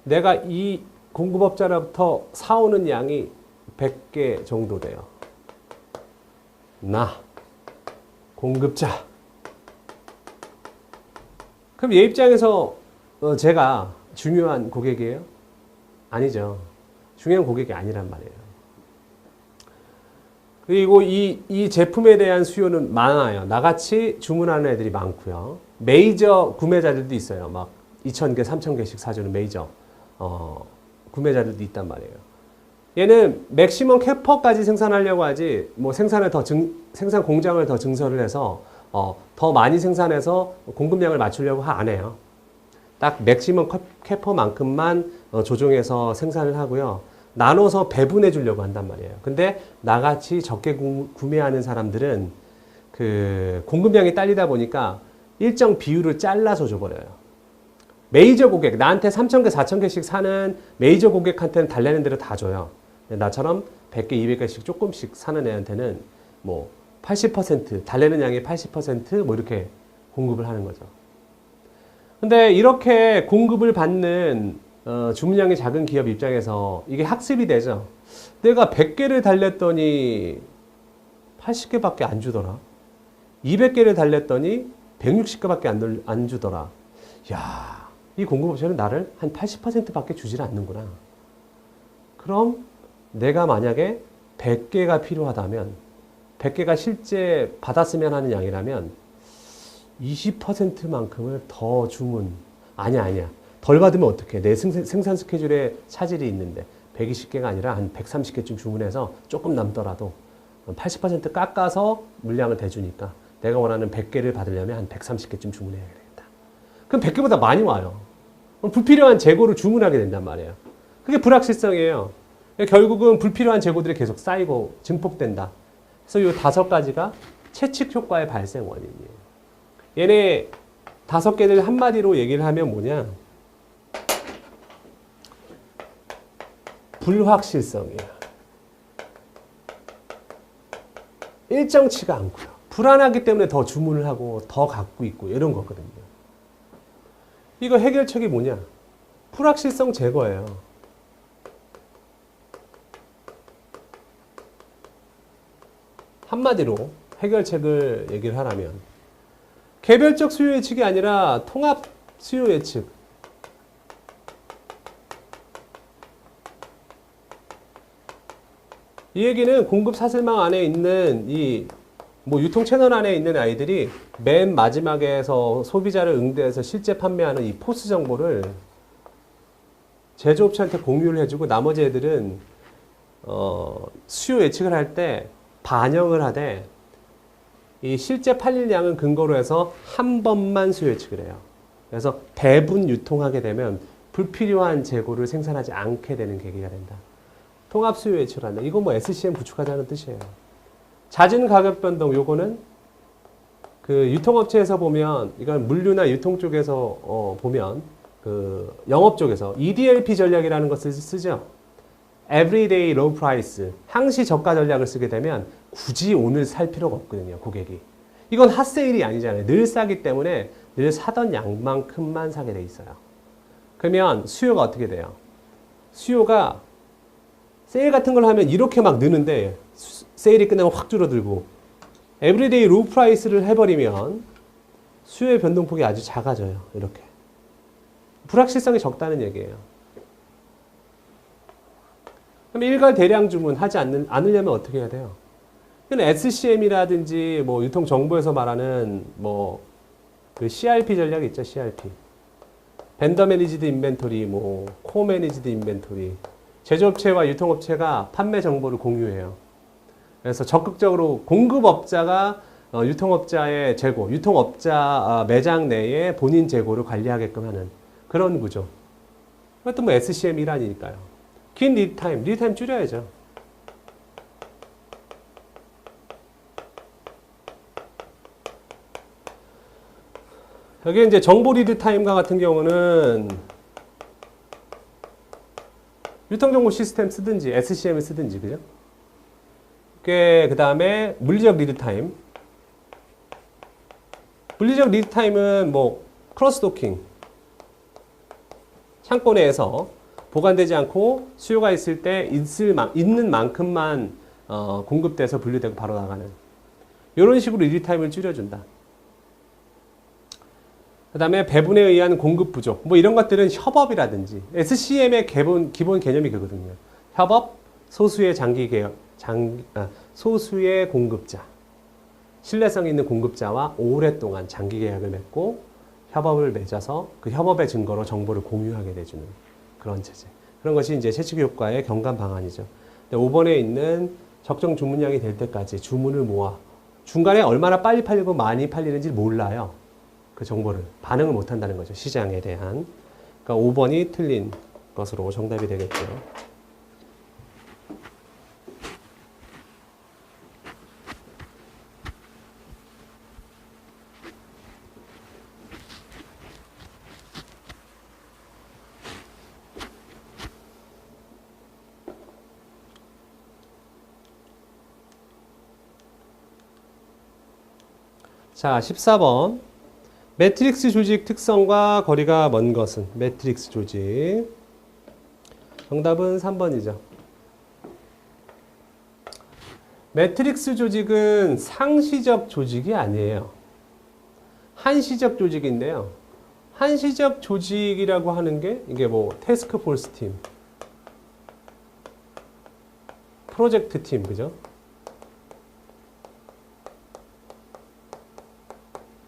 내가 이 공급업자로부터 사오는 양이 100개 정도 돼요. 나 공급자. 그럼 얘 입장에서 제가 중요한 고객이에요? 아니죠. 중요한 고객이 아니란 말이에요. 그리고 이 제품에 대한 수요는 많아요. 나같이 주문하는 애들이 많고요. 메이저 구매자들도 있어요. 막 2,000개, 3,000개씩 사주는 메이저 구매자들도 있단 말이에요. 얘는 맥시멈 캐퍼까지 생산하려고 하지 뭐 생산 공장을 더 증설을 해서 더 많이 생산해서 공급량을 맞추려고 안 해요. 딱 맥시멈 캐퍼만큼만 조정해서 생산을 하고요. 나눠서 배분해 주려고 한단 말이에요. 근데 나같이 적게 구매하는 사람들은 그 공급량이 딸리다 보니까 일정 비율을 잘라서 줘버려요. 메이저 고객, 나한테 3,000개, 4,000개씩 사는 메이저 고객한테는 달라는 대로 다 줘요. 나처럼 100개, 200개씩 조금씩 사는 애한테는 뭐 80%, 달래는 양의 80% 이렇게 공급을 하는 거죠. 근데 이렇게 공급을 받는 주문량이 작은 기업 입장에서 이게 학습이 되죠. 내가 100개를 달랬더니 80개밖에 안 주더라. 200개를 달랬더니 160개밖에 안 주더라. 야, 이 공급업체는 나를 한 80%밖에 주질 않는구나. 그럼 내가 만약에 100개가 필요하다면 100개가 실제 받았으면 하는 양이라면 20%만큼을 더 주문. 아니야. 덜 받으면 어떡해. 내 생산 스케줄에 차질이 있는데 120개가 아니라 한 130개쯤 주문해서 조금 남더라도 80% 깎아서 물량을 대주니까 내가 원하는 100개를 받으려면 한 130개쯤 주문해야 되겠다. 그럼 100개보다 많이 와요. 그럼 불필요한 재고를 주문하게 된단 말이에요. 그게 불확실성이에요. 결국은 불필요한 재고들이 계속 쌓이고 증폭된다. 그래서 이 5가지가 채찍 효과의 발생 원인이에요. 얘네 5개를 한마디로 얘기를 하면 뭐냐? 불확실성이에요. 일정치가 않고요. 불안하기 때문에 더 주문을 하고 더 갖고 있고 이런 거거든요. 이거 해결책이 뭐냐? 불확실성 제거예요. 한마디로 해결책을 얘기를 하라면 개별적 수요 예측이 아니라 통합 수요 예측. 이 얘기는 공급 사슬망 안에 있는 뭐 유통 채널 안에 있는 아이들이 맨 마지막에서 소비자를 응대해서 실제 판매하는 이 포스 정보를 제조업체한테 공유를 해주고 나머지 애들은 수요 예측을 할 때 반영을 하되 이 실제 팔릴 양은 근거로 해서 한 번만 수요 예측을 해요. 그래서 배분 유통하게 되면 불필요한 재고를 생산하지 않게 되는 계기가 된다. 통합 수요 예측을 한다. 이거 뭐 SCM 구축하자는 뜻이에요. 잦은 가격 변동 요거는 그 유통업체에서 보면 이건 물류나 유통 쪽에서 보면 그 영업 쪽에서 EDLP 전략이라는 것을 쓰죠. everyday low price, 항시 저가 전략을 쓰게 되면 굳이 오늘 살 필요가 없거든요, 고객이. 이건 핫세일이 아니잖아요. 늘 싸기 때문에 늘 사던 양만큼만 사게 돼 있어요. 그러면 수요가 어떻게 돼요? 수요가 세일 같은 걸 하면 이렇게 막 느는데 세일이 끝나면 확 줄어들고, 에브리데이 로우 프라이스를 해버리면 수요의 변동폭이 아주 작아져요. 이렇게. 불확실성이 적다는 얘기예요. 그럼 일괄 대량 주문하지 않으려면 어떻게 해야 돼요? SCM이라든지 뭐 유통정보에서 말하는 뭐 그 CRP 전략 있죠, CRP. 벤더 매니지드 인벤토리, 뭐 코 매니지드 인벤토리. 제조업체와 유통업체가 판매 정보를 공유해요. 그래서 적극적으로 공급업자가 유통업자의 재고, 유통업자 매장 내에 본인 재고를 관리하게끔 하는 그런 구조. 그것도 뭐 SCM 일환이니까요. 긴 리드타임 줄여야죠. 여기 이제 정보 리드타임과 같은 경우는 유통정보 시스템 쓰든지 SCM을 쓰든지, 그죠? 그 다음에 물리적 리드타임. 물리적 리드타임은 뭐 크로스 도킹. 창고 내에서 보관되지 않고 수요가 있을 때 있는 만큼만 공급돼서 분류되고 바로 나가는 이런 식으로 리드타임을 줄여준다. 그 다음에 배분에 의한 공급 부족, 뭐 이런 것들은 협업이라든지 SCM의 기본 개념이 그거든요. 협업, 소수의 소수의 공급자, 신뢰성 있는 공급자와 오랫동안 장기 계약을 맺고 협업을 맺어서 그 협업의 증거로 정보를 공유하게 해주는 그런 체제. 그런 것이 이제 채취 효과의 경감 방안이죠. 5번에 있는 적정 주문량이 될 때까지 주문을 모아 중간에 얼마나 빨리 팔리고 많이 팔리는지 몰라요. 그 정보를 반응을 못 한다는 거죠. 시장에 대한. 그러니까 5번이 틀린 것으로 정답이 되겠죠. 자, 14번. 매트릭스 조직 특성과 거리가 먼 것은? 매트릭스 조직. 정답은 3번이죠. 매트릭스 조직은 상시적 조직이 아니에요. 한시적 조직인데요. 한시적 조직이라고 하는 게 이게 뭐 태스크포스 팀, 프로젝트 팀, 그죠?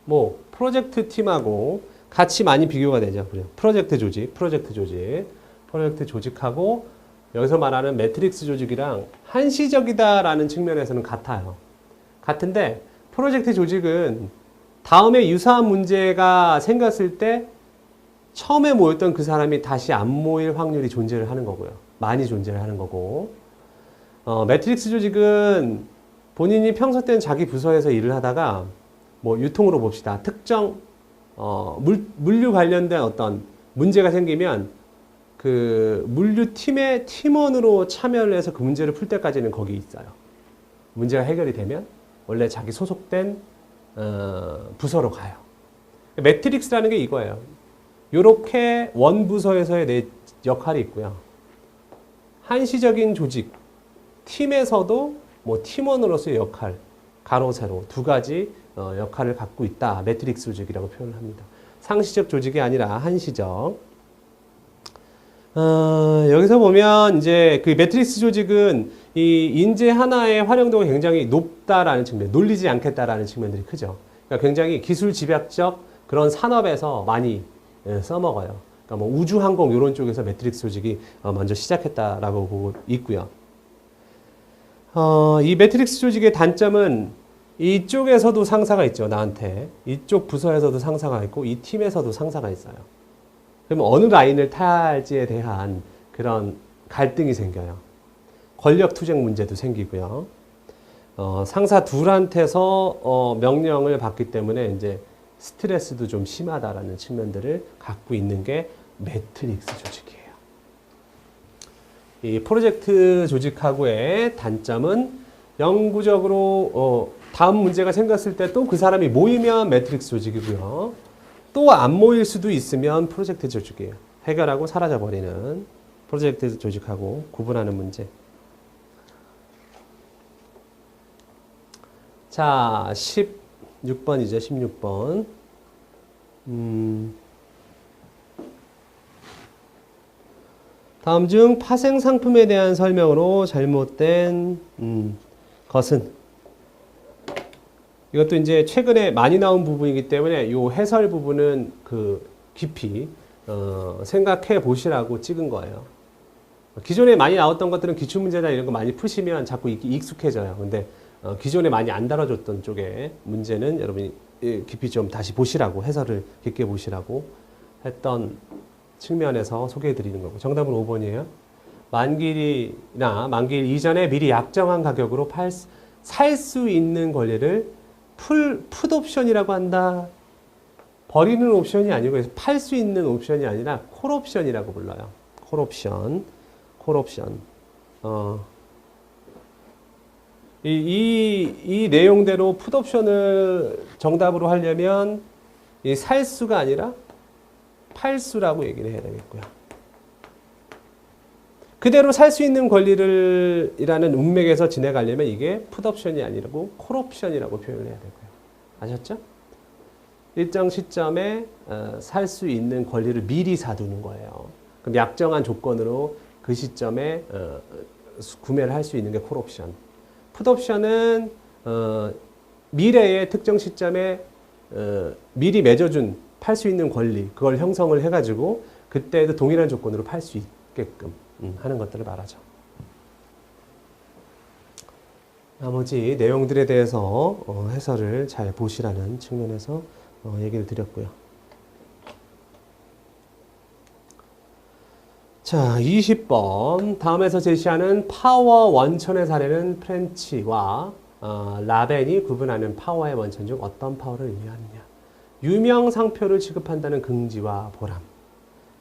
뭐 프로젝트 팀하고 같이 많이 비교가 되죠. 그죠? 프로젝트 조직하고 여기서 말하는 매트릭스 조직이랑 한시적이다라는 측면에서는 같아요. 같은데 프로젝트 조직은 다음에 유사한 문제가 생겼을 때 처음에 모였던 그 사람이 다시 안 모일 확률이 존재를 하는 거고요. 많이 존재를 하는 거고, 매트릭스 조직은 본인이 평소 때는 자기 부서에서 일을 하다가 뭐 유통으로 봅시다. 특정 물류 관련된 어떤 문제가 생기면 그 물류팀의 팀원으로 참여를 해서 그 문제를 풀 때까지는 거기 있어요. 문제가 해결이 되면 원래 자기 소속된 부서로 가요. 매트릭스라는 게 이거예요. 이렇게 원부서에서의 내 역할이 있고요. 한시적인 조직, 팀에서도 뭐 팀원으로서의 역할, 가로 세로 두 가지 역할을 갖고 있다. 매트릭스 조직이라고 표현을 합니다. 상시적 조직이 아니라 한시적. 여기서 보면 이제 그 매트릭스 조직은 이 인재 하나의 활용도가 굉장히 높다라는 측면, 놀리지 않겠다라는 측면들이 크죠. 그러니까 굉장히 기술 집약적 그런 산업에서 많이 써먹어요. 그러니까 뭐 우주항공 이런 쪽에서 매트릭스 조직이 먼저 시작했다라고 보고 있고요. 이 매트릭스 조직의 단점은 이쪽에서도 상사가 있죠. 나한테. 이쪽 부서에서도 상사가 있고 이 팀에서도 상사가 있어요. 그러면 어느 라인을 탈지에 대한 그런 갈등이 생겨요. 권력 투쟁 문제도 생기고요. 상사 둘한테서 명령을 받기 때문에 이제 스트레스도 좀 심하다라는 측면들을 갖고 있는 게 매트릭스 조직이에요. 이 프로젝트 조직하고의 단점은 영구적으로 다음 문제가 생겼을 때 또 그 사람이 모이면 매트릭스 조직이고요. 또 안 모일 수도 있으면 프로젝트 조직이에요. 해결하고 사라져버리는 프로젝트 조직하고 구분하는 문제. 자, 16번이죠. 16번. 다음 중 파생 상품에 대한 설명으로 잘못된 것은, 이것도 이제 최근에 많이 나온 부분이기 때문에 이 해설 부분은 그 깊이 생각해 보시라고 찍은 거예요. 기존에 많이 나왔던 것들은 기출문제나 이런 거 많이 푸시면 자꾸 익숙해져요. 근데 기존에 많이 안 다뤄줬던 쪽에 문제는 여러분이 깊이 좀 다시 보시라고, 해설을 깊게 보시라고 했던 측면에서 소개해 드리는 거고. 정답은 5번이에요. 만기일이나 만기일 이전에 미리 약정한 가격으로 살 수 있는 권리를 풋옵션이라고 한다. 버리는 옵션이 아니고 팔 수 있는 옵션이 아니라 콜옵션이라고 불러요. 콜옵션. 이 내용대로 풋옵션을 정답으로 하려면 이 살수가 아니라 팔수라고 얘기를 해야 되겠고요. 그대로 살 수 있는 권리를 이라는 문맥에서 지내가려면 이게 풋옵션이 아니고 콜옵션이라고 표현을 해야 되고요. 아셨죠? 일정 시점에 살 수 있는 권리를 미리 사두는 거예요. 그럼 약정한 조건으로 그 시점에 구매를 할 수 있는 게 콜옵션. 풋옵션은 미래의 특정 시점에 미리 맺어준 팔 수 있는 권리, 그걸 형성을 해가지고 그때도 동일한 조건으로 팔 수 있게끔 하는 것들을 말하죠. 나머지 내용들에 대해서 해설을 잘 보시라는 측면에서 얘기를 드렸고요. 자, 20번. 다음에서 제시하는 파워 원천의 사례는 프렌치와 라벤이 구분하는 파워의 원천 중 어떤 파워를 의미하느냐. 유명 상표를 취급한다는 긍지와 보람.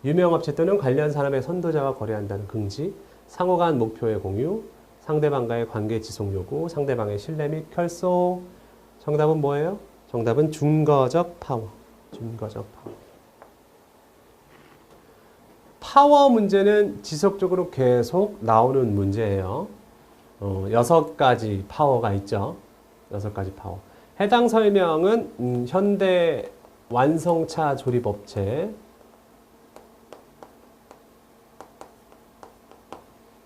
유명 업체 또는 관련 산업의 선도자와 거래한다는 긍지. 상호 간 목표의 공유. 상대방과의 관계 지속 요구. 상대방의 신뢰 및 결속. 정답은 뭐예요? 정답은 준거적 파워. 준거적 파워. 파워 문제는 지속적으로 계속 나오는 문제예요. 6가지 파워가 있죠. 6가지 파워. 해당 설명은 현대 완성차 조립업체,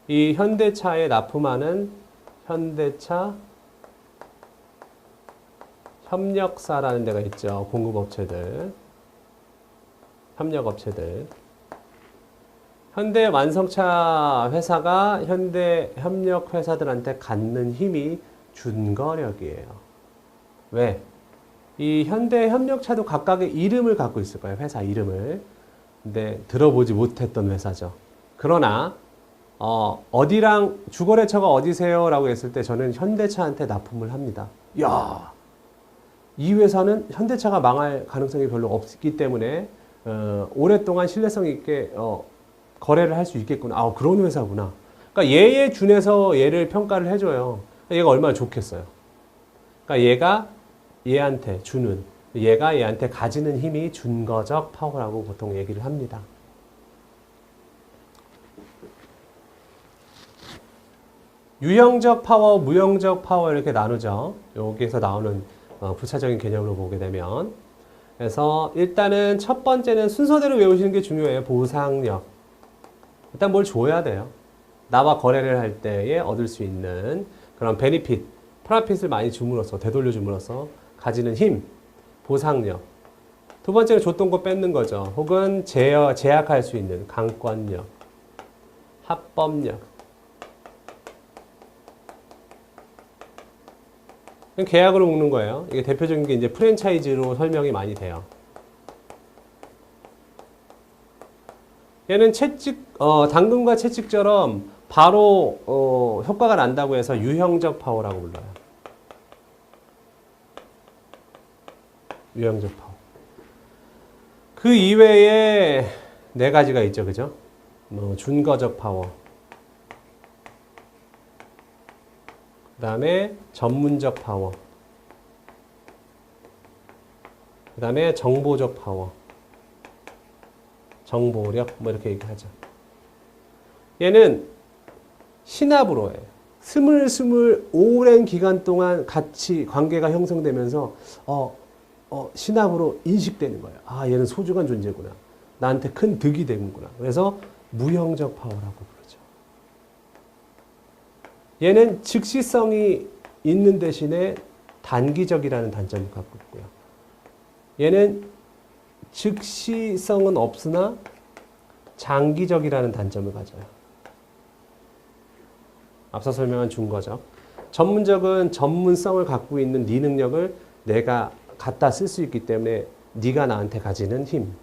이 현대차에 납품하는 현대차 협력사라는 데가 있죠. 공급업체들, 협력업체들. 현대 완성차 회사가 현대 협력 회사들한테 갖는 힘이 준거력이에요. 왜? 이 현대 협력차도 각각의 이름을 갖고 있을 거예요. 회사 이름을. 근데 들어보지 못했던 회사죠. 그러나 어디랑 주거래처가 어디세요? 라고 했을 때 저는 현대차한테 납품을 합니다. 야, 이 회사는 현대차가 망할 가능성이 별로 없기 때문에 오랫동안 신뢰성 있게 거래를 할 수 있겠구나. 아, 그런 회사구나. 그러니까 얘에 준해서 얘를 평가를 해줘요. 얘가 얼마나 좋겠어요. 그러니까 얘가 얘한테 주는, 얘가 얘한테 가지는 힘이 준거적 파워라고 보통 얘기를 합니다. 유형적 파워, 무형적 파워 이렇게 나누죠. 여기에서 나오는 부차적인 개념으로 보게 되면. 그래서 일단은 첫 번째는 순서대로 외우시는 게 중요해요. 보상력. 일단 뭘 줘야 돼요. 나와 거래를 할 때에 얻을 수 있는 그런 베니핏, 프라핏을 많이 줌으로써, 되돌려 줌으로써 가지는 힘, 보상력. 두 번째는 줬던 거 뺏는 거죠. 혹은 제약할 수 있는 강권력, 합법력. 계약으로 묶는 거예요. 이게 대표적인 게 이제 프랜차이즈로 설명이 많이 돼요. 얘는 당근과 채찍처럼 바로 효과가 난다고 해서 유형적 파워라고 불러요. 유형적 파워. 그 이외에 4가지가 있죠, 그죠? 준거적 파워, 다음에 전문적 파워, 그 다음에 정보적 파워, 정보력, 뭐 이렇게 얘기하죠. 얘는 신압으로 해요. 스물스물 오랜 기간 동안 같이 관계가 형성되면서 신압으로 인식되는 거예요. 아, 얘는 소중한 존재구나. 나한테 큰 득이 되는구나. 그래서 무형적 파워라고 부르죠. 얘는 즉시성이 있는 대신에 단기적이라는 단점을 갖고 있고요. 얘는 즉시성은 없으나 장기적이라는 단점을 가져요. 앞서 설명한 중거적. 전문적은 전문성을 갖고 있는 네 능력을 내가 갖다 쓸 수 있기 때문에 네가 나한테 가지는 힘,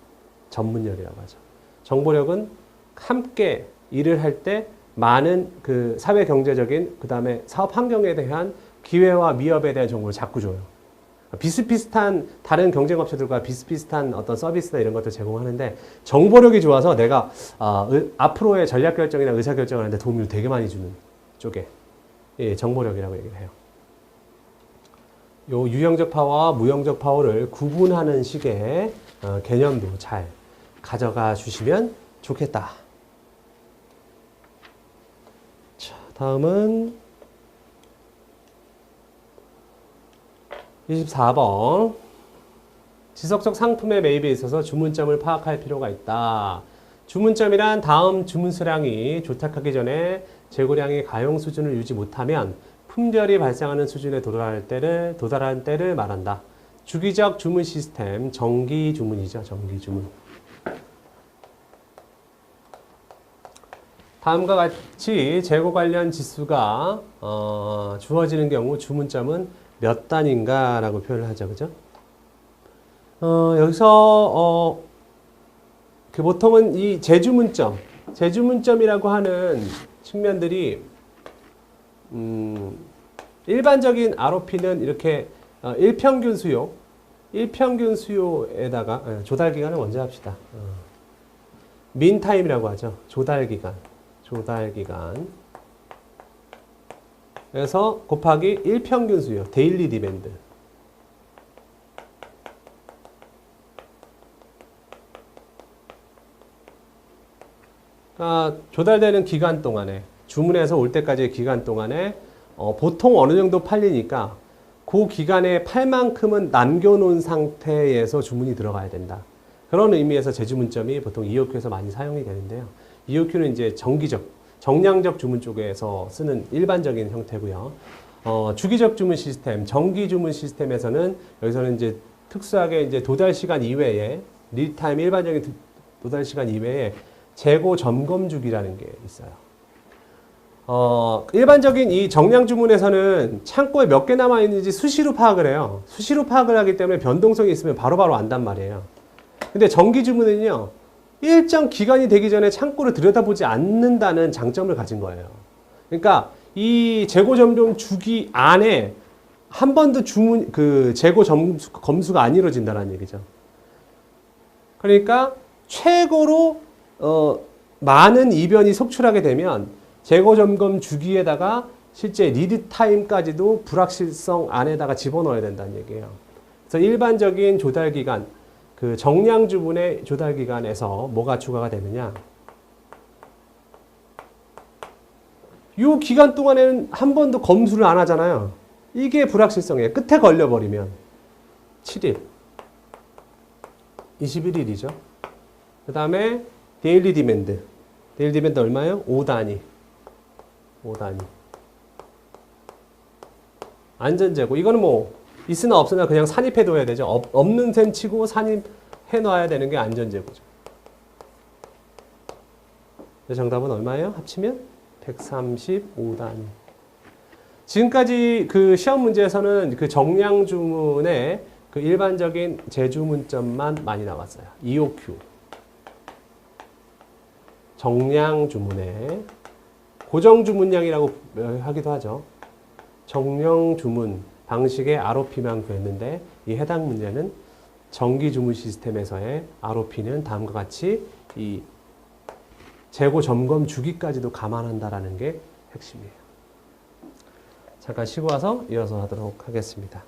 전문력이라고 하죠. 정보력은 함께 일을 할 때 많은 그 사회 경제적인 그 다음에 사업 환경에 대한 기회와 위협에 대한 정보를 자꾸 줘요. 비슷비슷한 다른 경쟁업체들과 비슷비슷한 어떤 서비스나 이런 것들 제공하는데 정보력이 좋아서 내가 앞으로의 전략 결정이나 의사 결정을 하는데 도움을 되게 많이 주는 쪽에 정보력이라고 얘기를 해요. 요 유형적 파워와 무형적 파워를 구분하는 식의 개념도 잘 가져가 주시면 좋겠다. 자, 다음은 24번. 지속적 상품의 매입에 있어서 주문점을 파악할 필요가 있다. 주문점이란 다음 주문 수량이 조탁하기 전에 재고량이 가용 수준을 유지 못하면 품절이 발생하는 수준에 도달한 때를 말한다. 주기적 주문 시스템, 정기 주문이죠. 정기 주문. 다음과 같이 재고 관련 지수가 주어지는 경우 주문점은 몇 단인가 라고 표현을 하죠. 그죠? 여기서 보통은 이 재주문점이라고 하는 측면들이 일반적인 ROP는 이렇게 일평균 수요에다가 조달기간을 먼저 합시다. 민타임이라고 하죠. 조달기간. 그래서 곱하기 일평균 수요, 데일리 디맨드. 조달되는 기간 동안에, 주문해서 올 때까지의 기간 동안에 보통 어느 정도 팔리니까 그 기간에 팔 만큼은 남겨놓은 상태에서 주문이 들어가야 된다. 그런 의미에서 재주문점이 보통 EOQ에서 많이 사용이 되는데요. EOQ는 이제 정량적 주문 쪽에서 쓰는 일반적인 형태고요. 주기적 주문 시스템, 정기 주문 시스템에서는 여기서는 이제 특수하게 이제 도달 시간 이외에 리타임 일반적인 도달 시간 이외에 재고 점검 주기라는 게 있어요. 일반적인 이 정량 주문에서는 창고에 몇 개 남아 있는지 수시로 파악을 해요. 수시로 파악을 하기 때문에 변동성이 있으면 바로바로 안단 말이에요. 근데 정기 주문은요, 일정 기간이 되기 전에 창고를 들여다보지 않는다는 장점을 가진 거예요. 그러니까 이 재고 점검 주기 안에 한 번도 재고 검수가 안 이루어진다는 얘기죠. 그러니까 최고로 많은 이변이 속출하게 되면 재고 점검 주기에다가 실제 리드 타임까지도 불확실성 안에다가 집어넣어야 된다는 얘기예요. 그래서 일반적인 조달 기간, 그 정량 주문의 조달 기간에서 뭐가 추가가 되느냐? 이 기간 동안에는 한 번도 검수를 안 하잖아요. 이게 불확실성이에요. 끝에 걸려버리면 7일, 21일이죠. 그 다음에 데일리 디맨드. 데일리 디맨드 얼마예요? 5단위. 안전재고. 이거는 뭐 있으나 없으나 그냥 산입해둬야 되죠. 없는 셈 치고 산입해놔야 되는 게 안전재고죠. 정답은 얼마예요? 합치면 135단위. 지금까지 그 시험 문제에서는 그 정량 주문의 그 일반적인 재주문점만 많이 나왔어요. EOQ. 정량 주문의 고정 주문량이라고 하기도 하죠. 정량 주문 방식의 ROP만 구했는데 이 해당 문제는 정기 주문 시스템에서의 ROP는 다음과 같이 이 재고 점검 주기까지도 감안한다라는 게 핵심이에요. 잠깐 쉬고 와서 이어서 하도록 하겠습니다.